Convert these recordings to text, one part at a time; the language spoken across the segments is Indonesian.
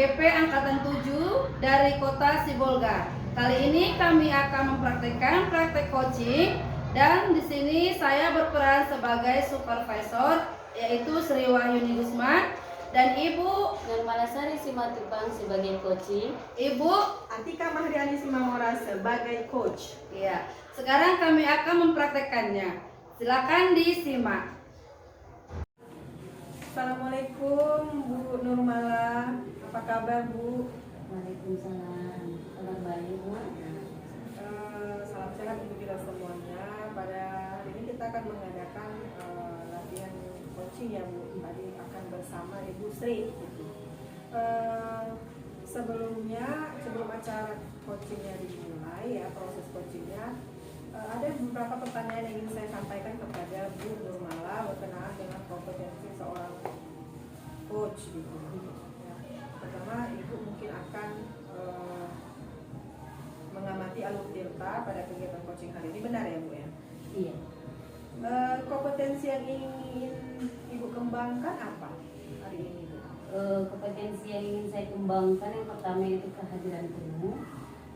GP Angkatan 7 dari Kota Sibolga. Kali ini kami akan mempraktikkan praktek coaching dan di sini saya berperan sebagai supervisor yaitu Sri Wahyuni Gusman dan Ibu Nurmalasari Simatupang sebagai coaching. Ibu Atika Mahriani Simamora sebagai coach. Ya, sekarang kami akan mempraktekkannya. Silakan disimak. Assalamualaikum Bu Nurmala, apa kabar Bu? Waalaikumsalam. Kabar baik, Bu. Salam sehat untuk kita semuanya. Pada hari ini kita akan mengadakan latihan coaching ya Bu. Tadi akan bersama Ibu Sri. Sebelum acara coachingnya dimulai ya, proses coachingnya, ada beberapa pertanyaan yang ingin saya sampaikan kepada Bu Nurmala berkenaan dengan kompetensi seorang coach gitu. Ya, pertama Ibu mungkin akan mengamati alur tirta pada kegiatan coaching hari ini, benar ya Bu ya? Iya. Kompetensi yang ingin Ibu kembangkan apa hari ini Bu? Kompetensi yang ingin saya kembangkan yang pertama itu kehadiran penuh.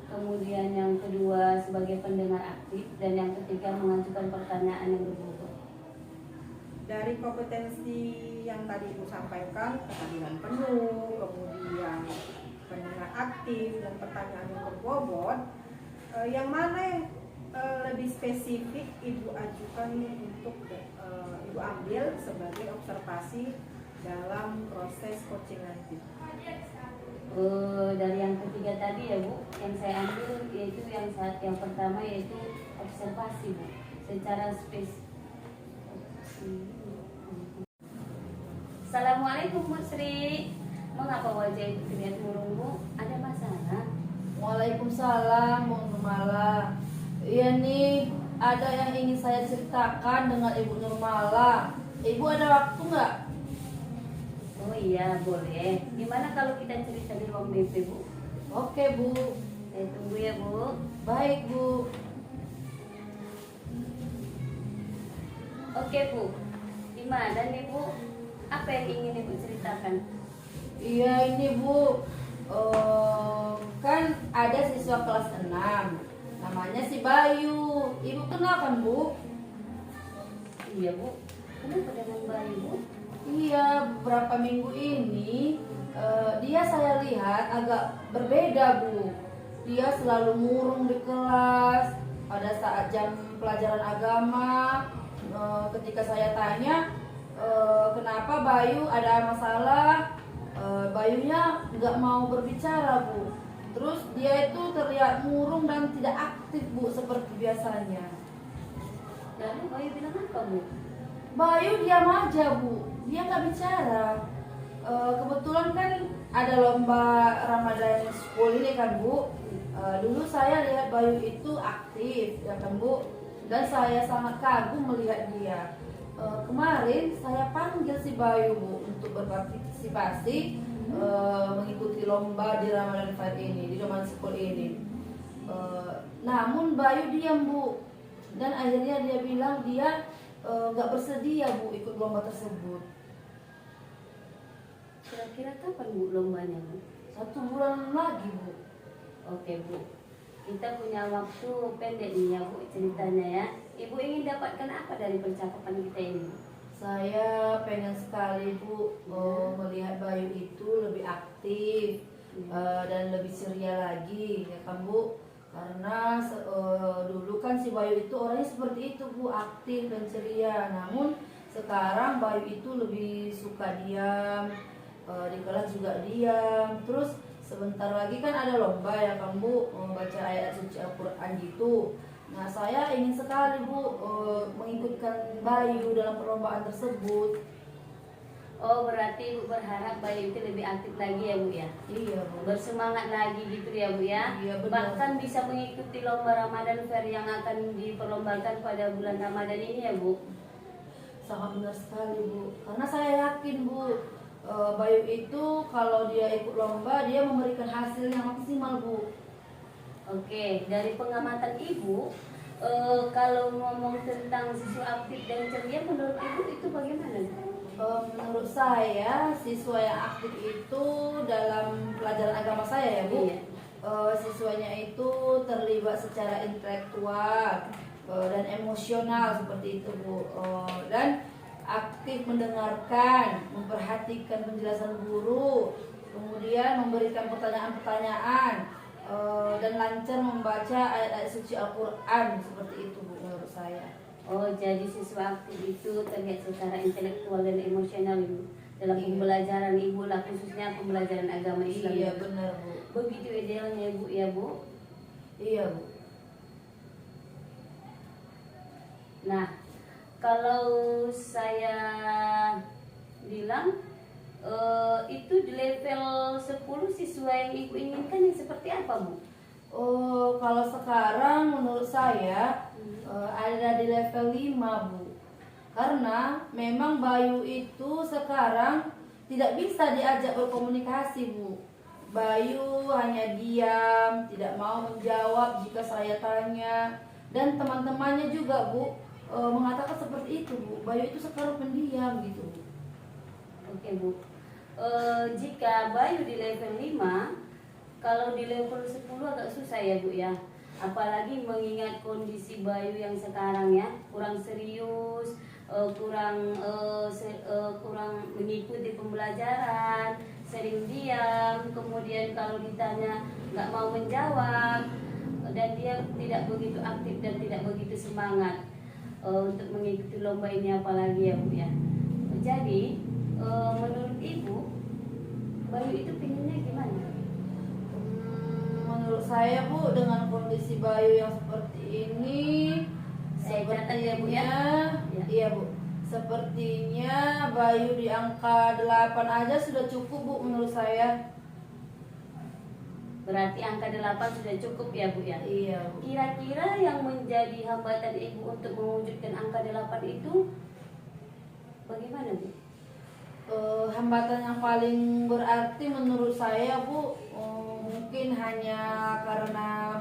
Kemudian yang kedua sebagai pendengar aktif dan yang ketiga mengajukan pertanyaan yang berbobot. Dari kompetensi yang tadi Ibu sampaikan, kehadiran penuh, kemudian pendengar aktif dan pertanyaan yang berbobot, yang mana yang lebih spesifik Ibu ajukan untuk Ibu ambil sebagai observasi dalam proses coaching nanti? Dari yang ketiga tadi ya Bu, yang saya ambil yaitu yang pertama yaitu observasi Bu, secara spesifik. Assalamualaikum Bu Sri, mengapa wajah itu terlihat murung Bu? Ada masalah? Waalaikumsalam Bu Nurmala. Iya nih, ada yang ingin saya ceritakan dengan Ibu Nurmala. Ibu ada waktu nggak? Oh iya boleh. Gimana kalau kita cerita di ruang BP Bu? Oke Bu. Saya tunggu ya Bu. Baik Bu. Oke Bu. Gimana nih Bu? Apa yang ingin Ibu ceritakan? Iya ini Bu, kan ada siswa kelas 6, namanya si Bayu. Ibu kenal kan Bu? Iya Bu. Kenapa dengan Bayu Bu? Iya, beberapa minggu ini dia saya lihat agak berbeda Bu. Dia selalu murung di kelas pada saat jam pelajaran agama. Ketika saya tanya kenapa Bayu ada masalah, Bayunya nggak mau berbicara Bu. Terus dia itu terlihat murung dan tidak aktif Bu seperti biasanya. Lalu Bayu bilang apa Bu? Bayu diam aja Bu, dia nggak bicara. Kebetulan kan ada lomba Ramadan School ini kan Bu. Dulu saya lihat Bayu itu aktif ya kan Bu, dan saya sangat kagum melihat dia. Kemarin saya panggil si Bayu Bu untuk berpartisipasi mengikuti lomba di Ramadan Fair ini, di Ramadan School ini. Namun Bayu diam Bu, dan akhirnya dia bilang dia nggak bersedia Bu ikut lomba tersebut. Kira-kira kapan Bu lombanya Bu? 1 bulan lagi Bu. Oke Bu. Kita punya waktu pendek nih ya Bu ceritanya ya. Ibu ingin dapatkan apa dari percakapan kita ini? Saya pengen sekali Bu melihat Bayu itu lebih aktif dan lebih ceria lagi ya kan Bu. Karena dulu kan si Bayu itu orangnya seperti itu Bu, aktif dan ceria. Namun sekarang Bayu itu lebih suka diam, di kelas juga diam. Terus sebentar lagi kan ada lomba ya kan Bu, membaca ayat suci Al-Quran gitu. Nah saya ingin sekali Bu mengikutkan Bayu dalam perlombaan tersebut. Oh berarti Ibu berharap Bayu itu lebih aktif lagi ya Bu ya? Iya Bu. Bersemangat lagi gitu ya Bu ya? Iya, benar. Bahkan bisa mengikuti lomba Ramadan Fair yang akan diperlombakan pada bulan Ramadan ini ya Bu? Sangat benar sekali Bu, karena saya yakin Bu, Bayu itu kalau dia ikut lomba dia memberikan hasil yang maksimal Bu. Oke, dari pengamatan Ibu, Kalau ngomong tentang siswa aktif dan ceria, menurut Ibu itu bagaimana? Menurut saya siswa yang aktif itu dalam pelajaran agama saya ya Bu. Iya. Siswanya itu terlibat secara intelektual dan emosional seperti itu Bu. Dan aktif mendengarkan, memperhatikan penjelasan guru, kemudian memberikan pertanyaan-pertanyaan, dan lancar membaca ayat-ayat suci Al-Quran seperti itu Bu, menurut saya. Oh, jadi siswa aktif itu terlihat secara intelektual dan emosional Ibu dalam pembelajaran Ibu lah, khususnya pembelajaran agama Islam. Iya benar Bu. Begitu idealnya Ibu ya Bu. Iya Bu. Nah, kalau saya bilang itu di level 10 siswa yang Ibu inginkan yang seperti apa Bu? Oh, kalau sekarang menurut saya ada di level 5 Bu. Karena memang Bayu itu sekarang tidak bisa diajak berkomunikasi Bu. Bayu hanya diam, tidak mau menjawab jika saya tanya. Dan teman-temannya juga Bu mengatakan seperti itu Bu. Bayu itu sekarang pendiam gitu Bu. Oke Bu. Jika Bayu di level 5, kalau di level 10 agak susah ya Bu ya. Apalagi mengingat kondisi Bayu yang sekarang ya, kurang serius, kurang mengikuti pembelajaran, sering diam, kemudian kalau ditanya nggak mau menjawab, dan dia tidak begitu aktif dan tidak begitu semangat untuk mengikuti lomba ini apalagi ya Bu ya. Jadi menurut Ibu, Bayu itu pinginnya gimana? Menurut saya Bu, dengan kondisi Bayu yang seperti ini, Saya catat ya, Bu, ya. Ya. Iya Bu. Sepertinya Bayu di angka 8 aja sudah cukup Bu menurut saya. Berarti angka 8 sudah cukup ya Bu ya. Iya Bu. Kira-kira yang menjadi hambatan Ibu untuk mewujudkan angka 8 itu bagaimana Bu? Hambatan yang paling berarti menurut saya Bu, mungkin hanya karena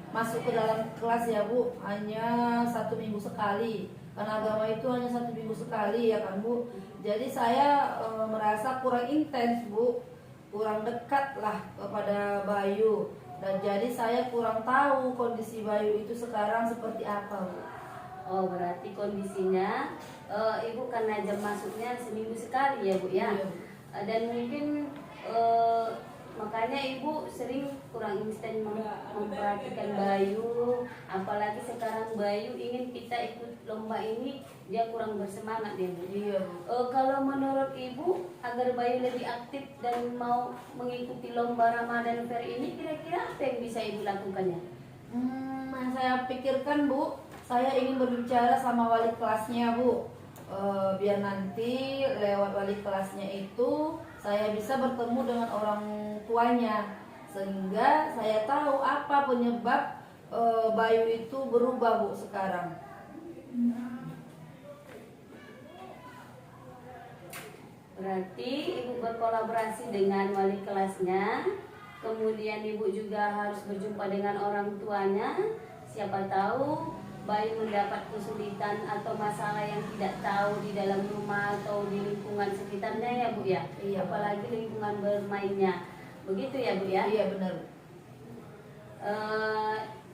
masuk ke dalam kelas ya Bu, hanya 1 minggu sekali. Karena agama itu hanya 1 minggu sekali ya kan Bu. Jadi saya merasa kurang intens Bu, kurang dekat lah kepada Bayu. Dan jadi saya kurang tahu kondisi Bayu itu sekarang seperti apa Bu. Oh, berarti kondisinya Ibu karena jam masuknya seminggu sekali ya Bu ya. Iya. Dan mungkin makanya Ibu sering kurang instan memperhatikan Bayu. Apalagi sekarang Bayu ingin kita ikut lomba ini, dia kurang bersemangat ya Bu. Iya Bu. Kalau menurut Ibu, agar Bayu lebih aktif dan mau mengikuti lomba Ramadan Fair ini, kira-kira apa yang bisa Ibu lakukannya? Yang saya pikirkan Bu, saya ingin berbicara sama wali kelasnya Bu. Biar nanti lewat wali kelasnya itu saya bisa bertemu dengan orang tuanya, sehingga saya tahu apa penyebab Bayu itu berubah Bu sekarang. Berarti Ibu berkolaborasi dengan wali kelasnya, kemudian Ibu juga harus berjumpa dengan orang tuanya. Siapa tahu Bayu mendapat kesulitan atau masalah yang tidak tahu di dalam rumah atau di lingkungan sekitarnya ya Bu ya. Iya. Apalagi lingkungan bermainnya. Begitu ya Bu ya. Iya benar.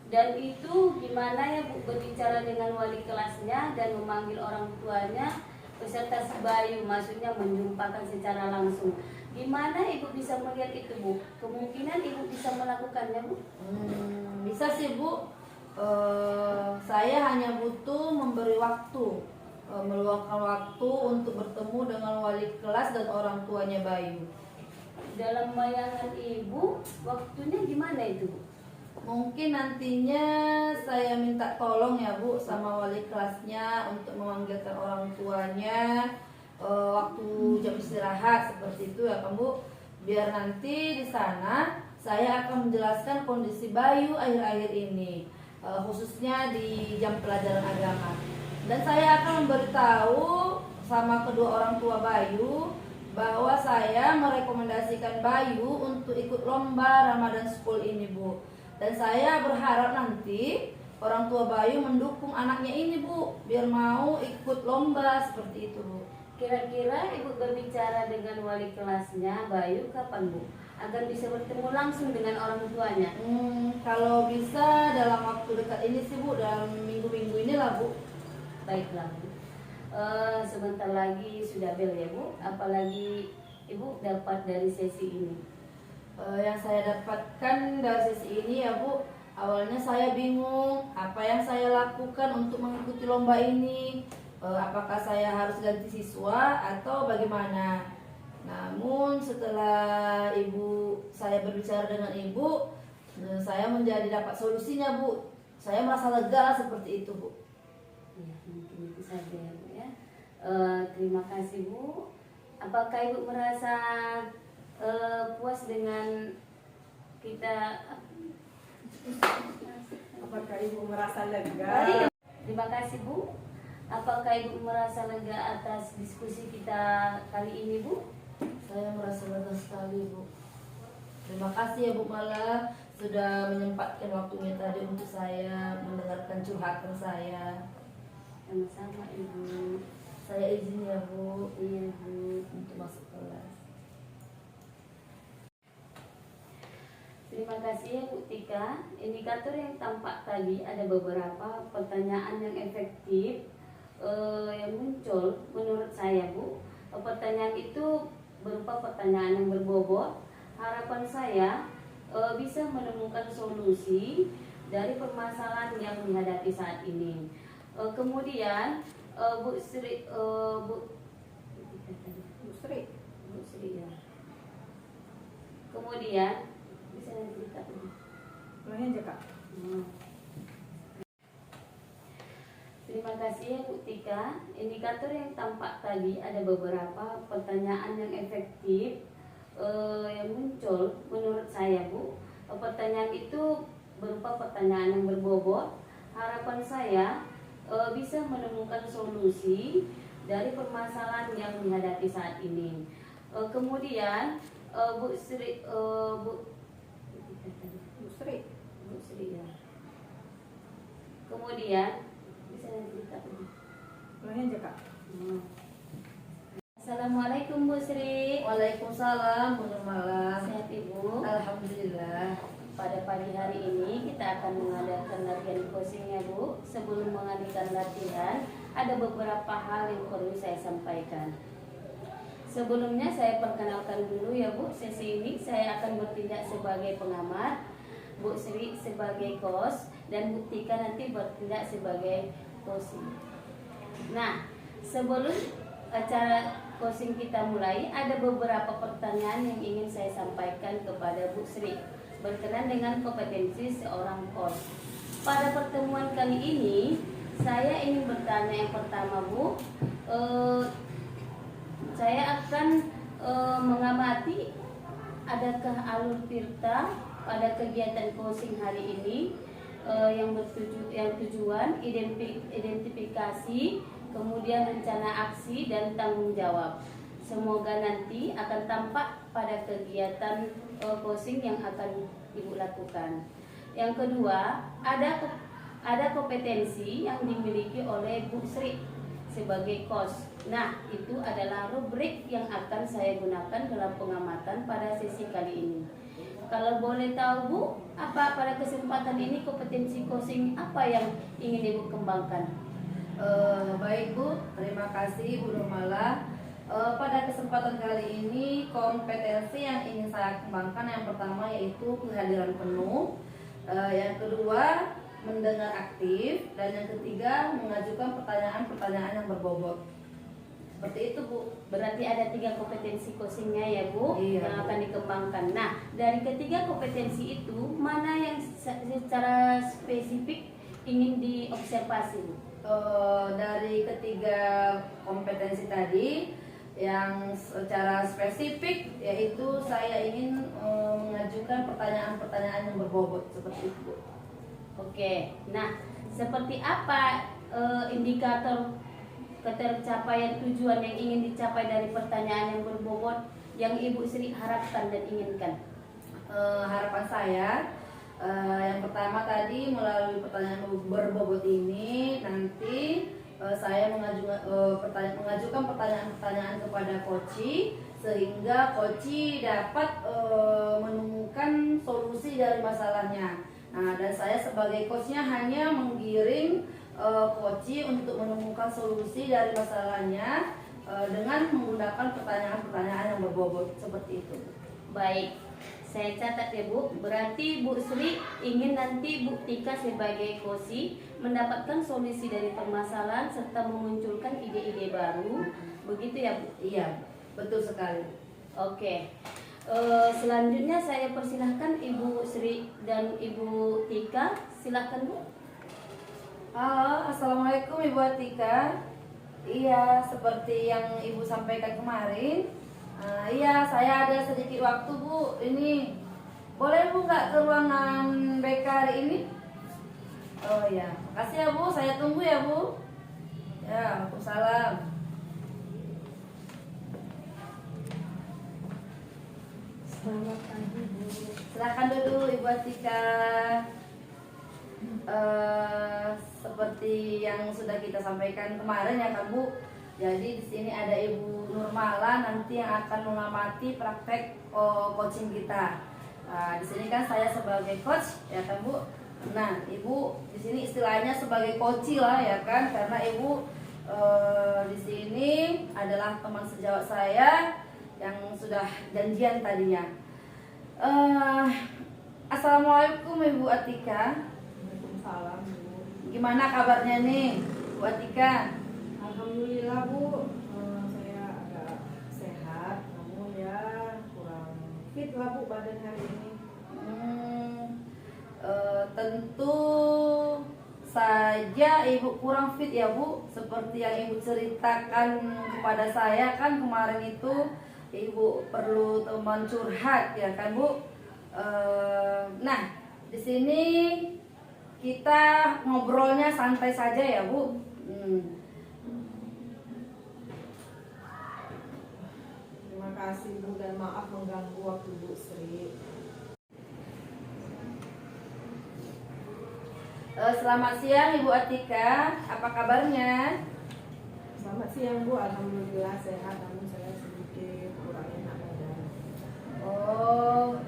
Dan itu gimana ya Bu berbicara dengan wali kelasnya dan memanggil orang tuanya beserta si Bayu, maksudnya menjumpakan secara langsung. Gimana Ibu bisa melihat itu Bu? Kemungkinan Ibu bisa melakukannya Bu? Bisa sih Bu. Saya hanya butuh memberi waktu, meluangkan waktu untuk bertemu dengan wali kelas dan orang tuanya Bayu. Dalam bayangan Ibu, waktunya gimana itu Bu? Mungkin nantinya saya minta tolong ya Bu sama wali kelasnya untuk memanggilkan orang tuanya waktu jam istirahat seperti itu ya kan Bu. Biar nanti di sana saya akan menjelaskan kondisi Bayu akhir-akhir ini, khususnya di jam pelajaran agama. Dan saya akan memberitahu sama kedua orang tua Bayu bahwa saya merekomendasikan Bayu untuk ikut lomba Ramadan School ini Bu. Dan saya berharap nanti orang tua Bayu mendukung anaknya ini Bu, biar mau ikut lomba seperti itu Bu. Kira-kira Ibu berbicara dengan wali kelasnya Bayu kapan Bu? Agar bisa bertemu langsung dengan orang tuanya. Kalau bisa dalam waktu dekat ini sih Bu, dalam minggu-minggu inilah Bu. Baiklah Bu. Sebentar lagi sudah bel ya Bu. Apalagi Ibu dapat dari sesi ini? Yang saya dapatkan dari sesi ini ya Bu, awalnya saya bingung apa yang saya lakukan untuk mengikuti lomba ini. Apakah saya harus ganti siswa atau bagaimana? Namun setelah saya berbicara dengan ibu, saya menjadi dapat solusinya Bu. Saya merasa lega seperti itu Bu. Ya, mungkin itu saja ya Bu ya. Terima kasih Bu. Apakah Ibu merasa puas dengan kita? Apakah Ibu merasa lega? Terima kasih Bu. Apakah Ibu merasa lega atas diskusi kita kali ini Bu? Saya merasa lega sekali Bu. Terima kasih ya Bu Mala sudah menyempatkan waktunya tadi untuk saya mendengarkan curhatan saya. Sama-sama Ibu. Saya izin ya Bu, Iya Bu. untuk masuk kelas. Terima kasih ya Bu Tika. Indikator yang tampak tadi ada beberapa pertanyaan yang efektif yang muncul menurut saya Bu. Pertanyaan itu berupa pertanyaan yang berbobot. Harapan saya bisa menemukan solusi dari permasalahan yang dihadapi saat ini. Kemudian Bu Sri, Bu Sri ya. Kemudian bisa cerita Bu. Ulangi aja Kak. Terima kasih ya Bu Tika. Indikator yang tampak tadi ada beberapa pertanyaan yang efektif yang muncul menurut saya Bu. Pertanyaan itu berupa pertanyaan yang berbobot. Harapan saya bisa menemukan solusi dari permasalahan yang dihadapi saat ini. Kemudian Bu Sri, Bu Sri ya. Kemudian bisa cerita Bu. Ulangi aja Kak. Assalamualaikum Bu Sri. Waalaikumsalam Bu Nurmala. Sehat Ibu. Alhamdulillah. Pada pagi hari ini kita akan mengadakan latihan coaching ya Bu. Sebelum mengadakan latihan, ada beberapa hal yang perlu saya sampaikan. Sebelumnya saya perkenalkan dulu ya Bu. Sesi ini saya akan bertindak sebagai pengamat, Bu Sri sebagai coach, dan Bu Tika nanti bertindak sebagai coaching. Nah, sebelum acara coaching kita mulai, ada beberapa pertanyaan yang ingin saya sampaikan kepada Bu Sri berkenaan dengan kompetensi seorang coach. Pada pertemuan kali ini, saya ingin bertanya yang pertama Bu, saya akan mengamati adakah alur tirta pada kegiatan coaching hari ini yang tujuan identifikasi, kemudian rencana aksi dan tanggung jawab. Semoga nanti akan tampak pada kegiatan coaching yang akan Ibu lakukan. Yang kedua, ada kompetensi yang dimiliki oleh Bu Sri sebagai coach. Nah, itu adalah rubrik yang akan saya gunakan dalam pengamatan pada sesi kali ini. Kalau boleh tahu Bu, apa pada kesempatan ini kompetensi coaching apa yang ingin Ibu kembangkan? Baik Bu, terima kasih Bu Nurmala. Pada kesempatan kali ini kompetensi yang ingin saya kembangkan yang pertama yaitu kehadiran penuh, yang kedua mendengar aktif, dan yang ketiga mengajukan pertanyaan-pertanyaan yang berbobot. Seperti itu Bu. Berarti ada 3 kompetensi coachingnya ya Bu, Iya, yang Bu. akan dikembangkan. Nah, dari ketiga kompetensi itu mana yang secara spesifik ingin diobservasi Bu? Dari ketiga kompetensi tadi, yang secara spesifik yaitu saya ingin mengajukan pertanyaan-pertanyaan yang berbobot seperti itu Bu. Oke, nah seperti apa indikator ketercapaian tujuan yang ingin dicapai dari pertanyaan yang berbobot yang Ibu Sri harapkan dan inginkan? Harapan saya Yang pertama tadi melalui pertanyaan berbobot ini nanti saya mengajukan pertanyaan-pertanyaan kepada Koci sehingga Koci dapat menemukan solusi dari masalahnya. Nah, dan saya sebagai coachnya hanya menggiring Koci untuk menemukan solusi dari masalahnya dengan menggunakan pertanyaan-pertanyaan yang berbobot seperti itu. Baik, saya catat ya Bu. Berarti Bu Sri ingin nanti Bu Tika sebagai Koci mendapatkan solusi dari permasalahan serta memunculkan ide-ide baru. Begitu ya Bu? Iya, betul sekali. Oke. Selanjutnya saya persilahkan Ibu Sri dan Ibu Tika. Silahkan Bu. Halo, assalamualaikum Ibu Atika. Iya, seperti yang Ibu sampaikan kemarin. Iya, saya ada sedikit waktu Bu. Ini boleh Bu nggak ke ruangan BK hari ini? Oh ya, makasih ya Bu. Saya tunggu ya Bu. Ya, waalaikumsalam. Selamat pagi Bu. Silakan dulu Ibu Atika. Seperti yang sudah kita sampaikan kemarin ya kan Bu. Jadi di sini ada Ibu Nurmala nanti yang akan mengamati praktek coaching kita. Di sini kan saya sebagai coach ya kan Bu. Nah Ibu di sini istilahnya sebagai coach lah ya kan, karena Ibu di sini adalah teman sejawat saya yang sudah janjian tadinya. Assalamualaikum Ibu Atika. Waalaikumsalam Bu. Gimana kabarnya nih Bu Atika? Alhamdulillah Bu, saya agak sehat, namun ya kurang fit lah Bu badan hari ini. Tentu saja Ibu kurang fit ya Bu. Seperti yang Ibu ceritakan kepada saya kan kemarin itu Ibu perlu teman curhat ya kan Bu. Nah di sini kita ngobrolnya santai saja ya Bu. Terima kasih Bu dan maaf mengganggu waktu Bu Sri. Selamat siang Ibu Atika, apa kabarnya? Selamat siang Bu, alhamdulillah sehat, namun saya sedikit kurang enak badan. Oh,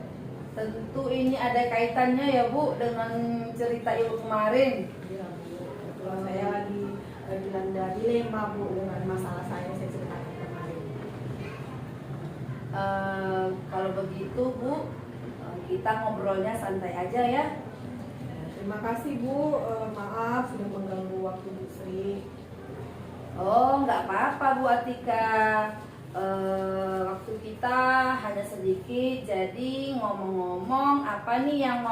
tentu ini ada kaitannya ya Bu dengan cerita Ibu kemarin. Iya Bu, kebetulan saya lagi dilanda dilema Bu dengan masalah saya ceritakan kemarin. Kalau begitu Bu, kita ngobrolnya santai aja ya. Terima kasih Bu, maaf sudah mengganggu waktu Bu Sri. Oh, nggak apa-apa Bu Atika. Waktu kita hanya sedikit, jadi ngomong-ngomong apa nih yang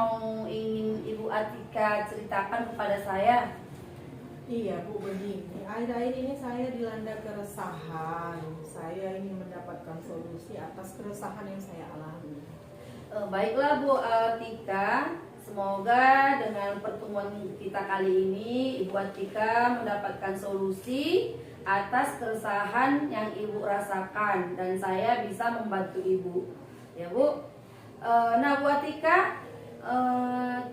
ingin Ibu Atika ceritakan kepada saya? Iya Bu, begini, akhir-akhir ini saya dilanda keresahan. Saya ingin mendapatkan solusi atas keresahan yang saya alami. Baiklah Bu Atika, semoga dengan pertemuan kita kali ini Ibu Atika mendapatkan solusi atas keresahan yang Ibu rasakan dan saya bisa membantu Ibu. Ya Bu. Nah Bu Atika,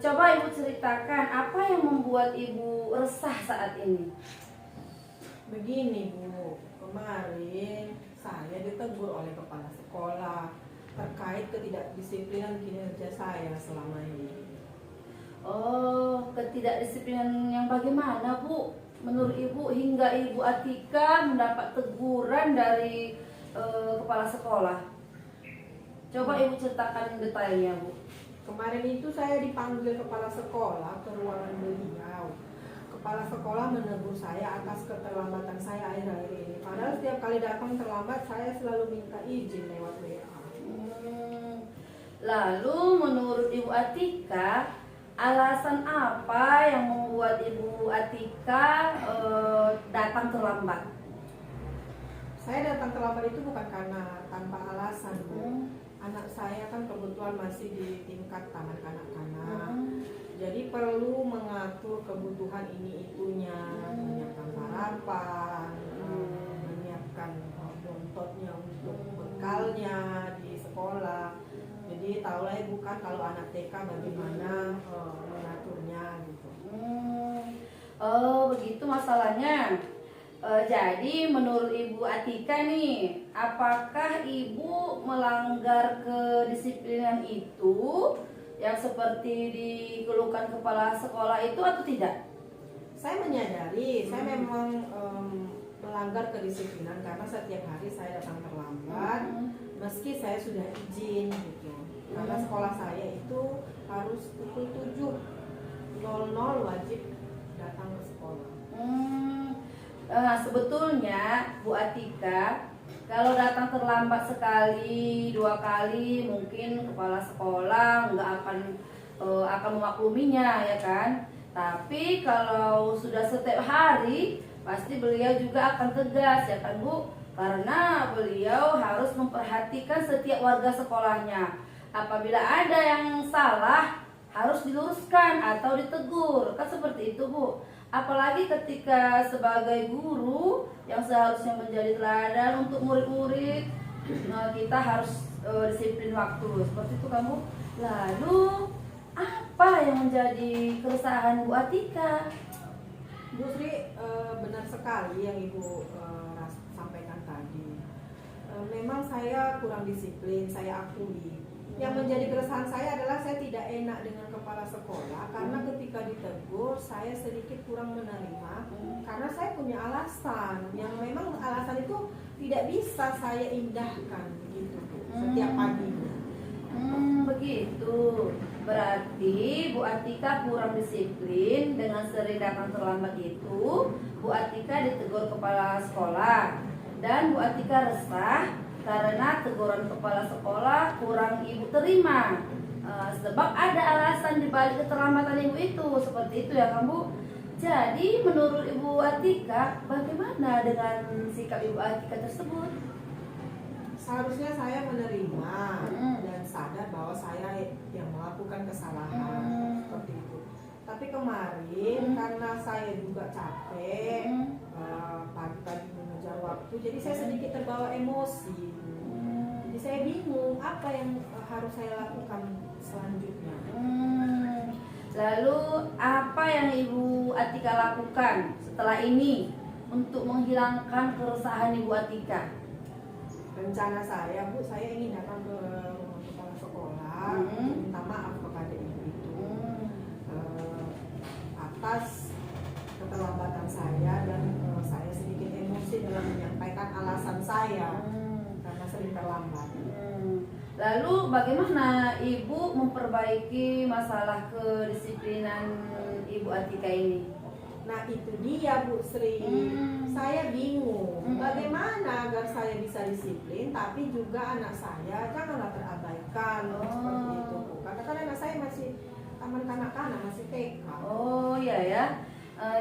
coba Ibu ceritakan apa yang membuat Ibu resah saat ini. Begini Bu, kemarin saya ditegur oleh kepala sekolah terkait ketidakdisiplinan kinerja saya selama ini. Oh, ketidakdisiplinan yang bagaimana Bu? Menurut Ibu hingga Ibu Atika mendapat teguran dari kepala sekolah. Coba Ibu ceritakan detailnya Bu. Kemarin itu saya dipanggil kepala sekolah ke ruangan beliau. Kepala sekolah menegur saya atas keterlambatan saya akhir-akhir ini. Padahal setiap kali datang terlambat saya selalu minta izin lewat WA. Lalu menurut Ibu Atika, alasan apa yang membuat Ibu Atika datang terlambat? Saya datang terlambat itu bukan karena tanpa alasan Bu. Anak saya kan kebetulan masih di tingkat taman kanak-kanak. Jadi perlu mengatur kebutuhan ini itunya, menyiapkan sarapan, menyiapkan bontotnya untuk bekalnya di sekolah. Jadi Jadi tahu lah Ibu kan kalau anak TK bagaimana mengaturnya gitu. Oh begitu masalahnya. Jadi menurut Ibu Atika nih, apakah Ibu melanggar kedisiplinan itu yang seperti dikeluhkan kepala sekolah itu atau tidak? Saya menyadari, saya memang melanggar kedisiplinan karena setiap hari saya datang terlambat, meski saya sudah izin gitu. Karena sekolah saya itu harus pukul 7.00 wajib datang ke sekolah. Sebetulnya Bu Atika, kalau datang terlambat sekali, 2 kali, mungkin kepala sekolah nggak akan memakluminya ya kan. Tapi kalau sudah setiap hari, pasti beliau juga akan tegas ya kan Bu, karena beliau harus memperhatikan setiap warga sekolahnya. Apabila ada yang salah, harus diluruskan atau ditegur, kan seperti itu Bu. Apalagi ketika sebagai guru yang seharusnya menjadi teladan untuk murid-murid, kita harus disiplin waktu, seperti itu kamu. Lalu apa yang menjadi keresahan Bu Atika? Bu Sri, benar sekali yang Ibu sampaikan tadi. Memang saya kurang disiplin, saya akui. Yang menjadi keresahan saya adalah saya tidak enak dengan kepala sekolah karena ketika ditegur saya sedikit kurang menerima karena saya punya alasan yang memang alasan itu tidak bisa saya indahkan begitu Bu, setiap paginya. Begitu. Berarti Bu Atika kurang disiplin dengan sering datang terlambat itu. Bu Atika ditegur kepala sekolah dan Bu Atika resah karena teguran kepala sekolah kurang Ibu terima. Sebab ada alasan dibalik keterlambatan Ibu itu, seperti itu ya kamu. Jadi menurut Ibu Atika, bagaimana dengan sikap Ibu Atika tersebut? Seharusnya saya menerima dan sadar bahwa saya yang melakukan kesalahan seperti itu. Tapi kemarin karena saya juga capek, pagi-pagi mengejar waktu, jadi saya sedikit terbawa emosi. Jadi saya bingung apa yang harus saya lakukan selanjutnya. Lalu apa yang Ibu Atika lakukan setelah ini untuk menghilangkan keresahan Ibu Atika? Rencana saya, Bu, saya ingin datang ke rumah kepala sekolah, minta maaf kepada ibu itu atas keterlambatan saya dan saya sedikit emosi dalam menyampaikan alasan saya karena sering terlambat. Lalu bagaimana Ibu memperbaiki masalah kedisiplinan Ibu Atika ini? Nah itu dia Bu Sri, saya bingung bagaimana agar saya bisa disiplin tapi juga anak saya janganlah terabaikan seperti itu Bu. Karena kan anak saya masih taman kanak-kanak, masih TK. Oh iya ya.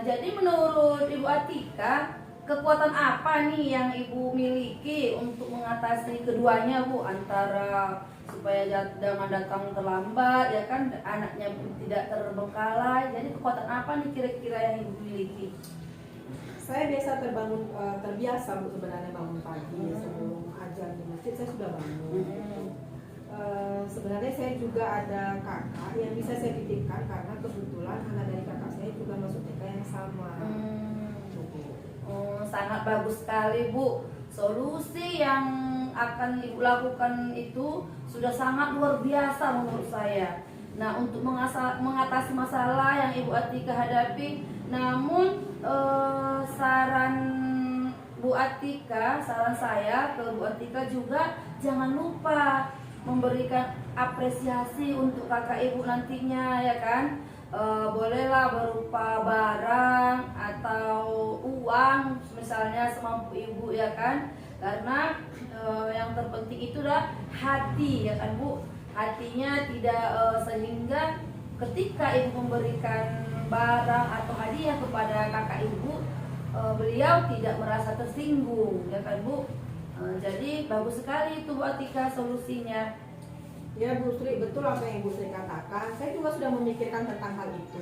Jadi menurut Ibu Atika, kekuatan apa nih yang Ibu miliki untuk mengatasi keduanya Bu, antara supaya jangan datang terlambat ya kan, anaknya pun tidak terbengkalai. Jadi kekuatan apa nih kira-kira yang Ibu miliki? Saya terbiasa Bu sebenarnya bangun pagi sebelum azan di masjid saya sudah bangun. Sebenarnya saya juga ada kakak yang bisa saya titipkan karena kebetulan anak dari kakak saya juga masuk TK yang sama. Sangat bagus sekali Bu. Solusi yang akan Ibu lakukan itu sudah sangat luar biasa menurut saya. Nah, untuk mengatasi masalah yang Ibu Atika hadapi, namun saran Bu Atika, saran saya ke Bu Atika juga jangan lupa memberikan apresiasi untuk kakak Ibu nantinya ya kan. Bolehlah berupa barang atau uang misalnya semampu Ibu ya kan, karena yang terpenting itu adalah hati ya kan Bu, hatinya tidak sehingga ketika Ibu memberikan barang atau hadiah kepada kakak Ibu, beliau tidak merasa tersinggung ya kan Bu. Jadi bagus sekali itu Bu Atika solusinya. Ya Bu Sri, betul apa yang Ibu Sri katakan. Saya juga sudah memikirkan tentang hal itu.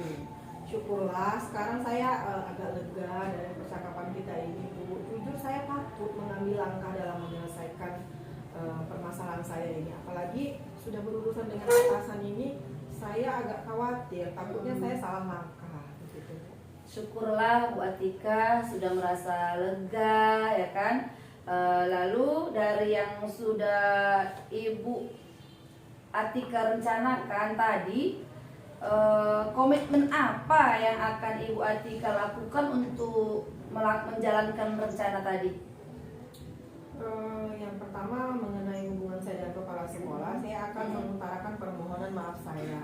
Syukurlah sekarang saya agak lega dari percakapan kita ini Bu. Jujur saya takut mengambil langkah dalam menyelesaikan permasalahan saya ini. Apalagi sudah berurusan dengan atasan ini, saya agak khawatir, takutnya saya salah langkah gitu. Syukurlah Bu Atika sudah merasa lega ya kan. Lalu dari yang sudah Ibu Atika rencanakan tadi, komitmen apa yang akan Ibu Atika lakukan untuk menjalankan rencana tadi? Yang pertama mengenai hubungan saya dengan kepala sekolah, saya akan mengutarakan permohonan maaf saya.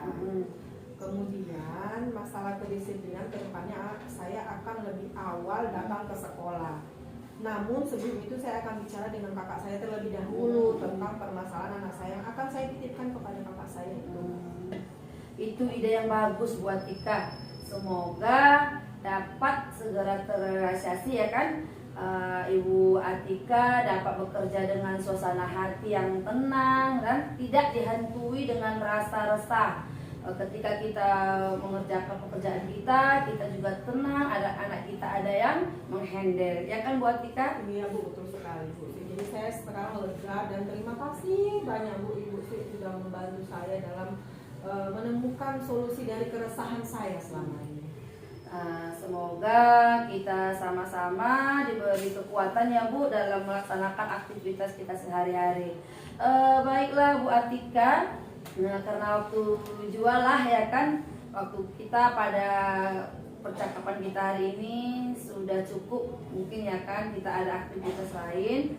Kemudian masalah kedisiplinan kedepannya saya akan lebih awal datang ke sekolah. Namun sebelum itu saya akan bicara dengan kakak saya terlebih dahulu tentang permasalahan anak saya yang akan saya titipkan kepada kakak saya itu. Itu ide yang bagus buat Ika. Semoga dapat segera terrealisasi ya kan. Ibu Atika dapat bekerja dengan suasana hati yang tenang dan tidak dihantui dengan rasa resah. Ketika kita mengerjakan pekerjaan kita juga tenang, ada anak kita ada yang menghandle. Ya kan Bu Atika? Iya Bu, betul sekali Bu. Jadi saya sekarang lega dan terima kasih banyak Bu, Ibu sudah membantu saya dalam menemukan solusi dari keresahan saya selama ini. Semoga kita sama-sama diberi kekuatan ya Bu dalam melaksanakan aktivitas kita sehari-hari. Baiklah Bu Atika, nah, karena waktu jual lah ya kan, waktu kita pada percakapan kita hari ini sudah cukup mungkin ya kan, kita ada aktivitas lain.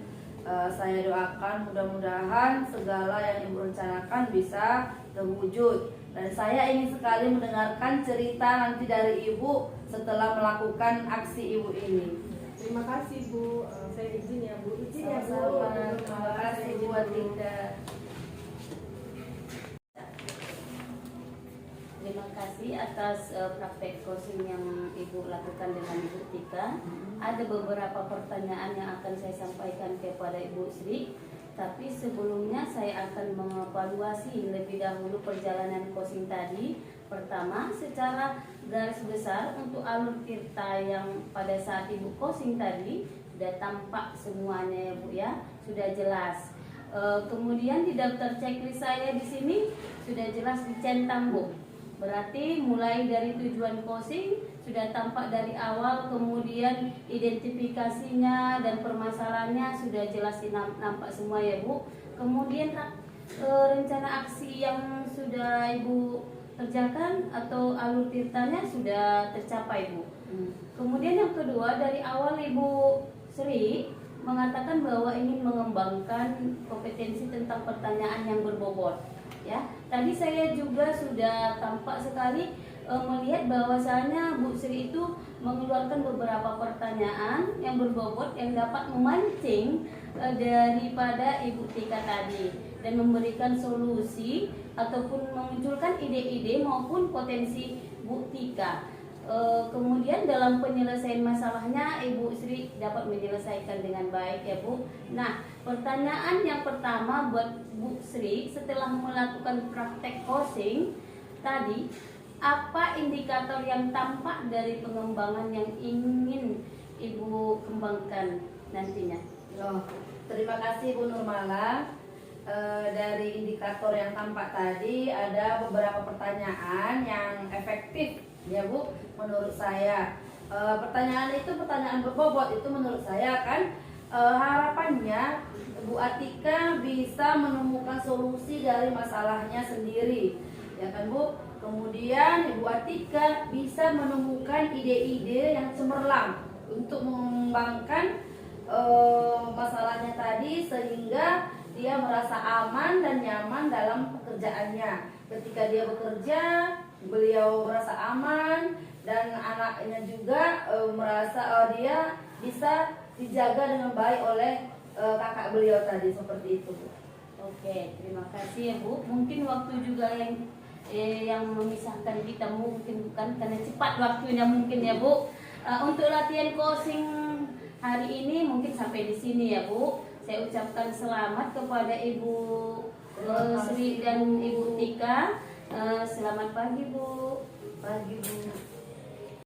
Saya doakan mudah-mudahan segala yang Ibu rencanakan bisa terwujud. Dan saya ingin sekali mendengarkan cerita nanti dari Ibu setelah melakukan aksi Ibu ini. Terima kasih Bu, saya izin ya Bu. Izin ya Bu. Sama-sama. Terima kasih Bu Atika. Terima kasih atas praktek coaching yang Ibu lakukan dengan Ibu Tika. Ada beberapa pertanyaan yang akan saya sampaikan kepada Ibu Sri. Tapi sebelumnya saya akan mengevaluasi lebih dahulu perjalanan coaching tadi. Pertama, secara garis besar untuk alur tirta yang pada saat Ibu coaching tadi sudah tampak semuanya ya Bu ya, sudah jelas. Kemudian di daftar checklist saya di sini sudah jelas dicentang Bu. Berarti mulai dari tujuan coaching sudah tampak dari awal, kemudian identifikasinya dan permasalahannya sudah jelas nampak semua ya Bu. Kemudian rencana aksi yang sudah Ibu kerjakan atau alur tirtanya sudah tercapai Bu. Kemudian yang kedua, dari awal Ibu Sri mengatakan bahwa ingin mengembangkan kompetensi tentang pertanyaan yang berbobot. Ya, tadi saya juga sudah tampak sekali melihat bahwasanya Bu Sri itu mengeluarkan beberapa pertanyaan yang berbobot yang dapat memancing daripada Ibu Tika tadi dan memberikan solusi ataupun memunculkan ide-ide maupun potensi Bu Tika. Kemudian dalam penyelesaian masalahnya Ibu Sri dapat menyelesaikan dengan baik ya Bu. Nah, pertanyaan yang pertama buat Bu Sri setelah melakukan praktek coaching tadi, apa indikator yang tampak dari pengembangan yang ingin Ibu kembangkan nantinya? Terima kasih Bu Nurmala. Dari indikator yang tampak tadi ada beberapa pertanyaan yang efektif ya Bu, menurut saya. Pertanyaan itu pertanyaan berbobot, itu menurut saya kan harapannya Bu Atika bisa menemukan solusi dari masalahnya sendiri ya kan Bu. Kemudian Ibu Atika bisa menemukan ide-ide yang cemerlang untuk mengembangkan masalahnya tadi sehingga dia merasa aman dan nyaman dalam pekerjaannya. Ketika dia bekerja, beliau merasa aman dan anaknya juga merasa dia bisa dijaga dengan baik oleh kakak beliau tadi, seperti itu Bu. Oke, terima kasih ya Bu. Mungkin waktu juga yang memisahkan kita mungkin bukan karena cepat waktunya mungkin ya Bu. Untuk latihan coaching hari ini mungkin sampai di sini ya Bu. Saya ucapkan selamat kepada Ibu Sri dan Ibu Tika. Selamat pagi Bu. Pagi Bu.